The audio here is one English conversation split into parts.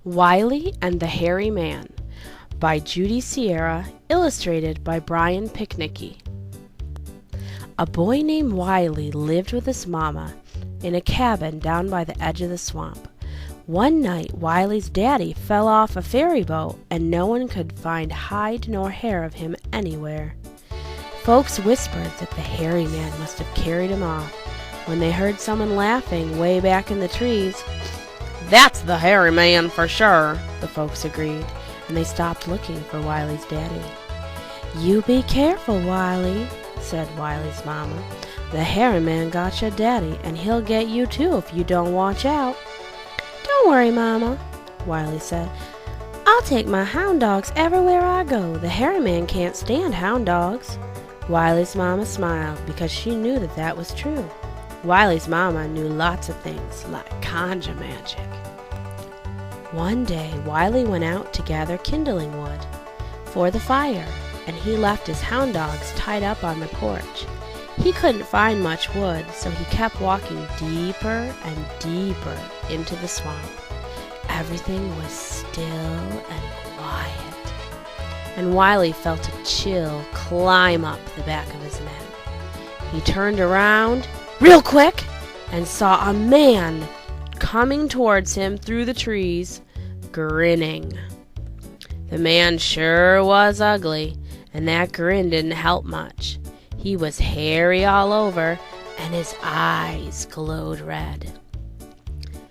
Wiley and the Hairy Man by Judy Sierra, illustrated by Brian Picnicki. A boy named Wiley lived with his mama in a cabin down by the edge of the swamp. One night, Wiley's daddy fell off a ferry boat, and no one could find hide nor hair of him anywhere. Folks whispered that the hairy man must have carried him off. When they heard someone laughing way back in the trees, "That's the hairy man for sure," the folks agreed, and they stopped looking for Wiley's daddy. "You be careful, Wiley," said Wiley's mama. "The hairy man got your daddy, and he'll get you too if you don't watch out." "Don't worry, Mama," Wiley said. "I'll take my hound dogs everywhere I go. The hairy man can't stand hound dogs." Wiley's mama smiled because she knew that that was true. Wiley's mama knew lots of things, like conjure magic. One day, Wiley went out to gather kindling wood for the fire, and he left his hound dogs tied up on the porch. He couldn't find much wood, so he kept walking deeper and deeper into the swamp. Everything was still and quiet, and Wiley felt a chill climb up the back of his neck. He turned around real quick and saw a man coming towards him through the trees, grinning. The man sure was ugly, and that grin didn't help much. He was hairy all over, and his eyes glowed red.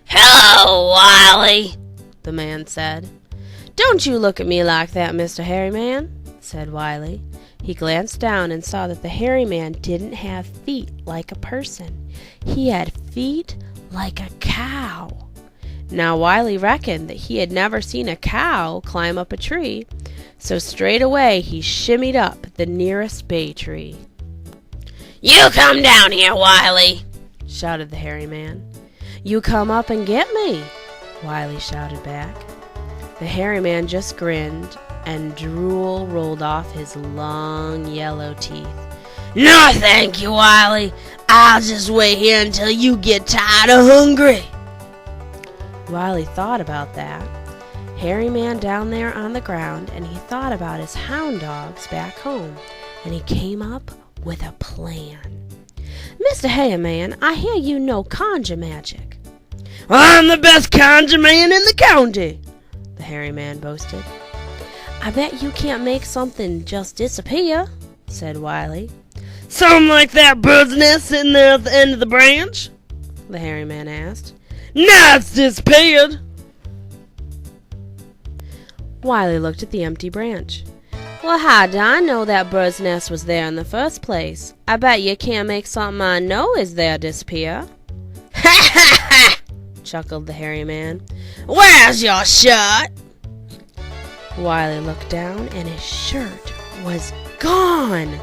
"Hello, Wiley," the man said. "Don't you look at me like that, Mr. Hairy Man," said Wiley. He glanced down and saw that the hairy man didn't have feet like a person. He had feet like a cow. Now Wiley reckoned that he had never seen a cow climb up a tree, so straight away he shimmied up the nearest bay tree. "You come down here, Wiley," shouted the hairy man. "You come up and get me," Wiley shouted back. The hairy man just grinned, and drool rolled off his long yellow teeth. "No, thank you, Wiley. I'll just wait here until you get tired or hungry." Wiley thought about that hairy man down there on the ground, and he thought about his hound dogs back home, and he came up with a plan. "Mr. Hairy Man, I hear you know conjure magic." "I'm the best conjure man in the county," the hairy man boasted. "I bet you can't make something just disappear," said Wiley. "Something like that bird's nest sitting there at the end of the branch?" the hairy man asked. "Now it's disappeared." Wiley looked at the empty branch. "Well, how did I know that bird's nest was there in the first place? I bet you can't make something I know is there disappear." "Ha ha ha!" chuckled the hairy man. "Where's your shirt?" Wiley looked down, and his shirt was gone.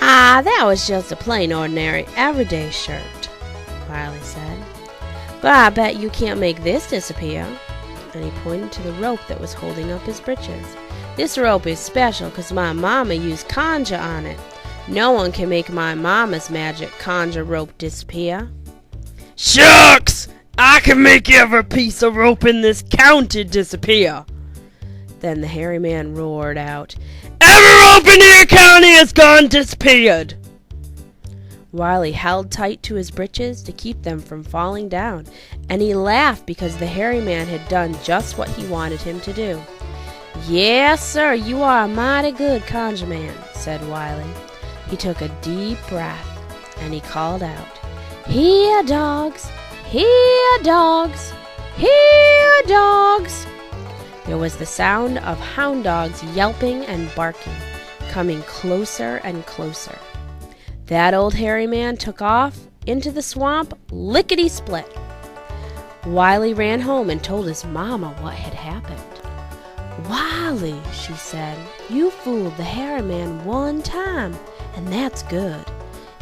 "Ah, that was just a plain ordinary everyday shirt," Wiley said. "But I bet you can't make this disappear." And he pointed to the rope that was holding up his breeches. "This rope is special because my mama used conjure on it. No one can make my mama's magic conjure rope disappear." "Shucks! I can make every piece of rope in this county disappear." Then the hairy man roared out, "Every rope in your county has gone disappeared." Wiley held tight to his breeches to keep them from falling down, and he laughed because the hairy man had done just what he wanted him to do. "Yes, sir, you are a mighty good conjure man," said Wiley. He took a deep breath, and he called out, "Here, dogs! Here, dogs! Here, dogs!" There was the sound of hound dogs yelping and barking, coming closer and closer. That old hairy man took off into the swamp lickety-split. Wiley ran home and told his mama what had happened. "Wiley," she said, "you fooled the hairy man one time, and that's good.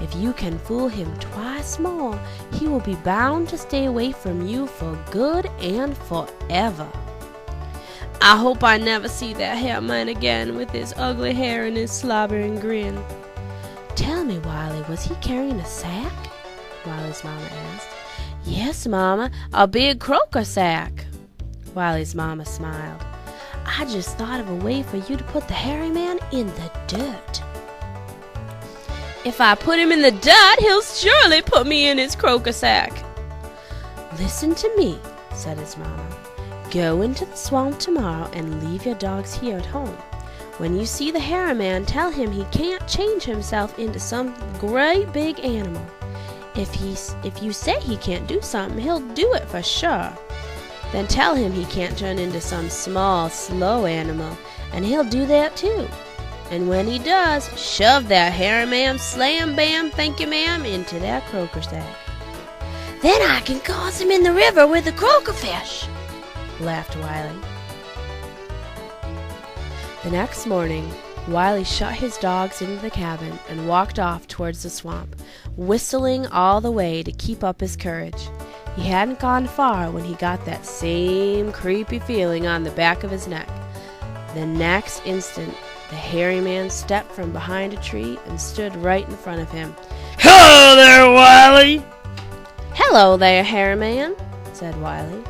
If you can fool him twice more, he will be bound to stay away from you for good and forever." "I hope I never see that hairy man again with his ugly hair and his slobbering grin." "Tell me, Wiley, was he carrying a sack?" Wiley's mama asked. "Yes, Mama, a big croaker sack," Wiley's mama smiled. I just thought of a way for you to put the hairy man in the dirt. If I put him in the dirt, he'll surely put me in his croaker sack. Listen to me, said his mama. Go into the swamp tomorrow and leave your dogs here at home. When you see the hairy man, tell him he can't change himself into some great big animal. If you say he can't do something, he'll do it for sure. Then tell him he can't turn into some small, slow animal, and he'll do that too. And when he does, shove that hairy man, slam bam, thank you ma'am, into that croaker sack. Then I can cause him in the river with the croaker fish, laughed Wiley. The next morning, Wiley shut his dogs into the cabin and walked off towards the swamp, whistling all the way to keep up his courage. He hadn't gone far when he got that same creepy feeling on the back of his neck. The next instant, the hairy man stepped from behind a tree and stood right in front of him. Hello there, Wiley! Hello there, hairy man, said Wiley.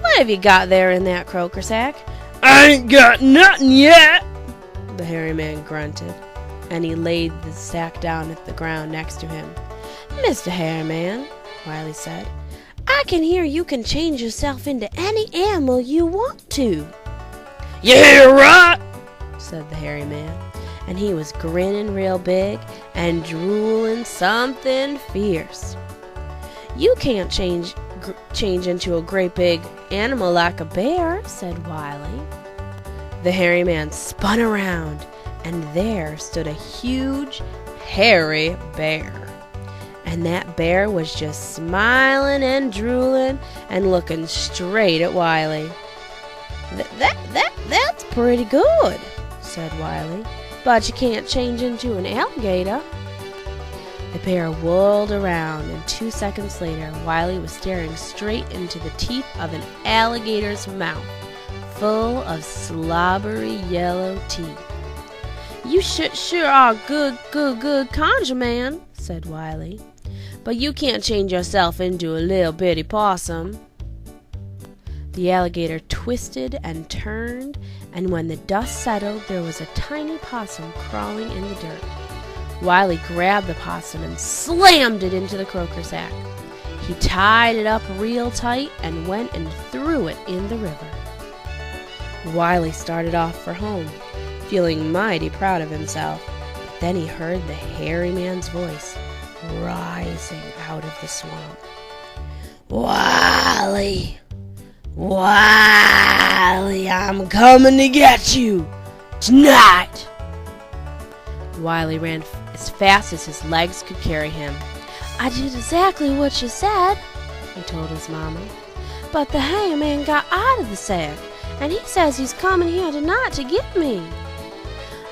What have you got there in that croaker sack? I ain't got nothing yet, the hairy man grunted, and he laid the sack down at the ground next to him. Mr. Hairy Man, Wiley said, I can hear you can change yourself into any animal you want to. Yeah, right, said the hairy man, and he was grinning real big and drooling something fierce. You can't change into a great big animal like a bear, said Wiley. The hairy man spun around, and there stood a huge, hairy bear. And that bear was just smiling and drooling and looking straight at Wiley. That's pretty good, said Wiley, but you can't change into an alligator. The bear whirled around, and 2 seconds later, Wiley was staring straight into the teeth of an alligator's mouth, full of slobbery yellow teeth. You sure are good conjure man, said Wiley, but you can't change yourself into a little bitty possum. The alligator twisted and turned, and when the dust settled, there was a tiny possum crawling in the dirt. Wiley grabbed the possum and slammed it into the croaker sack. He tied it up real tight and went and threw it in the river. Wiley started off for home, feeling mighty proud of himself. But then he heard the hairy man's voice rising out of the swamp. Wiley! Wiley, I'm coming to get you tonight! Wiley ran as fast as his legs could carry him. I did exactly what you said, he told his mama. But the hairy man got out of the sack, and he says he's coming here tonight to get me.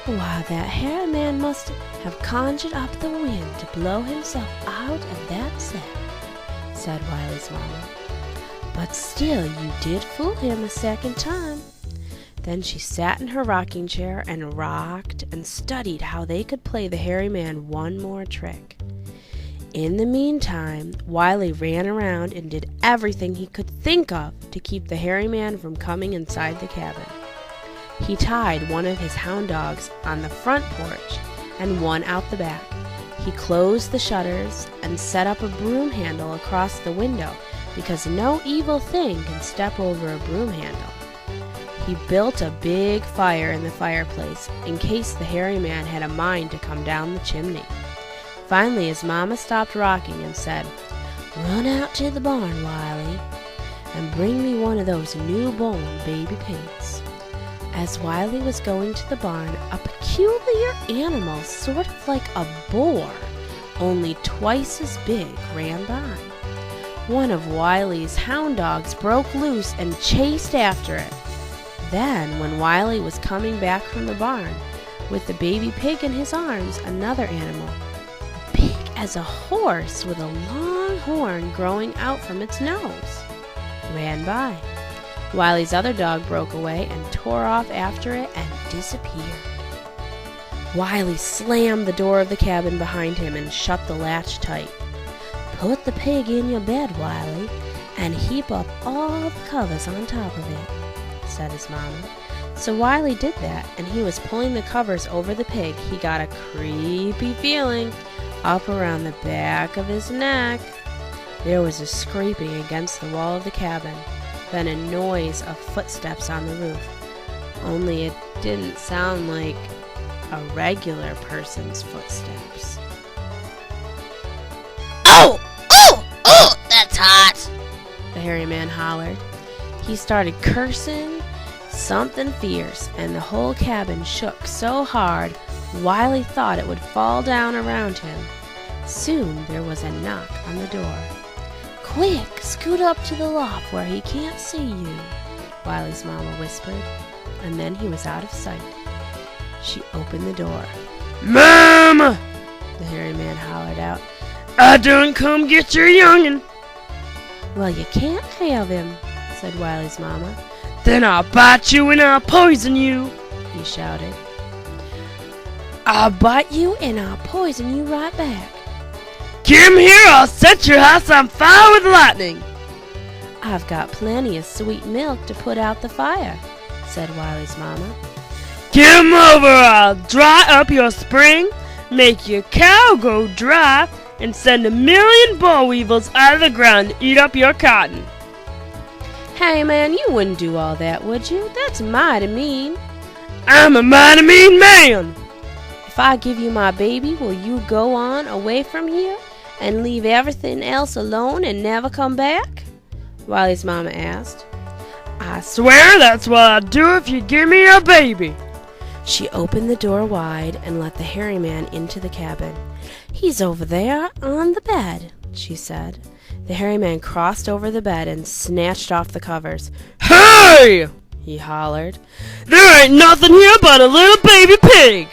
Why, that hairy man must have conjured up the wind to blow himself out of that sack, said Wiley's mama. But still, you did fool him a second time. Then she sat in her rocking chair and rocked and studied how they could play the hairy man one more trick. In the meantime, Wiley ran around and did everything he could think of to keep the hairy man from coming inside the cabin. He tied one of his hound dogs on the front porch and one out the back. He closed the shutters and set up a broom handle across the window, because no evil thing can step over a broom handle. He built a big fire in the fireplace in case the hairy man had a mind to come down the chimney. Finally, his mama stopped rocking and said, Run out to the barn, Wiley, and bring me one of those newborn baby pigs. As Wiley was going to the barn, a peculiar animal, sort of like a boar, only twice as big, ran by. One of Wiley's hound dogs broke loose and chased after it. Then, when Wiley was coming back from the barn, with the baby pig in his arms, another animal, big as a horse with a long horn growing out from its nose, ran by. Wiley's other dog broke away and tore off after it and disappeared. Wiley slammed the door of the cabin behind him and shut the latch tight. Put the pig in your bed, Wiley, and heap up all the covers on top of it," said his mama. So Wiley did that, and he was pulling the covers over the pig. He got a creepy feeling up around the back of his neck. There was a scraping against the wall of the cabin, then a noise of footsteps on the roof. Only it didn't sound like a regular person's footsteps. "Oh! Oh! Oh! That's hot!" The hairy man hollered. He started cursing something fierce, and the whole cabin shook so hard Wiley thought it would fall down around him. Soon there was a knock on the door. "Quick, scoot up to the loft where he can't see you," Wiley's mama whispered, and then he was out of sight. She opened the door. "Mama!" the hairy man hollered out. "I done come get your youngin'." "Well, you can't have him," said Wiley's mama. "Then I'll bite you and I'll poison you," he shouted. "I'll bite you and I'll poison you right back." "Come here, I'll set your house on fire with lightning." "I've got plenty of sweet milk to put out the fire," said Wiley's mama. "Come over, I'll dry up your spring, make your cow go dry, and send 1,000,000 boll weevils out of the ground to eat up your cotton." "Hey man, you wouldn't do all that, would you? That's mighty mean." "I'm a mighty mean man." "If I give you my baby, will you go on away from here and leave everything else alone and never come back?" Wiley's mama asked. "I swear that's what I'd do if you give me your baby." She opened the door wide and let the hairy man into the cabin. "He's over there on the bed," she said. The hairy man crossed over the bed and snatched off the covers. "Hey!" he hollered. "There ain't nothing here but a little baby pig."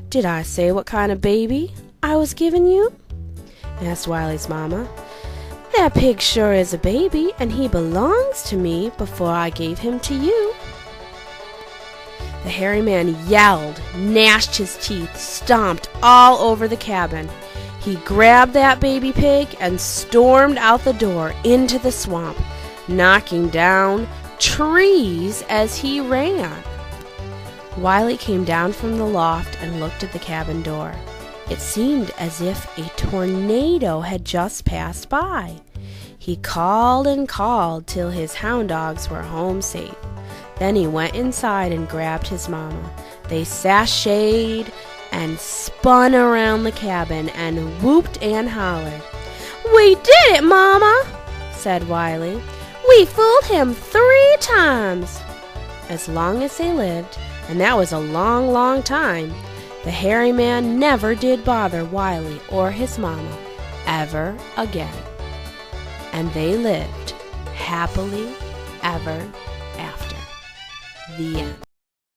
"Did I say what kind of baby I was giving you?" asked Wiley's mama. "That pig sure is a baby, and he belongs to me before I gave him to you." The hairy man yelled, gnashed his teeth, stomped all over the cabin. He grabbed that baby pig and stormed out the door into the swamp, knocking down trees as he ran. Wiley came down from the loft and looked at the cabin door. It seemed as if a tornado had just passed by. He called and called till his hound dogs were home safe. Then he went inside and grabbed his mama. They sashayed and spun around the cabin and whooped and hollered. "We did it, Mama," said Wiley. "We fooled him 3 times." As long as they lived, and that was a long, long time, the hairy man never did bother Wiley or his mama ever again. And they lived happily ever after. The end.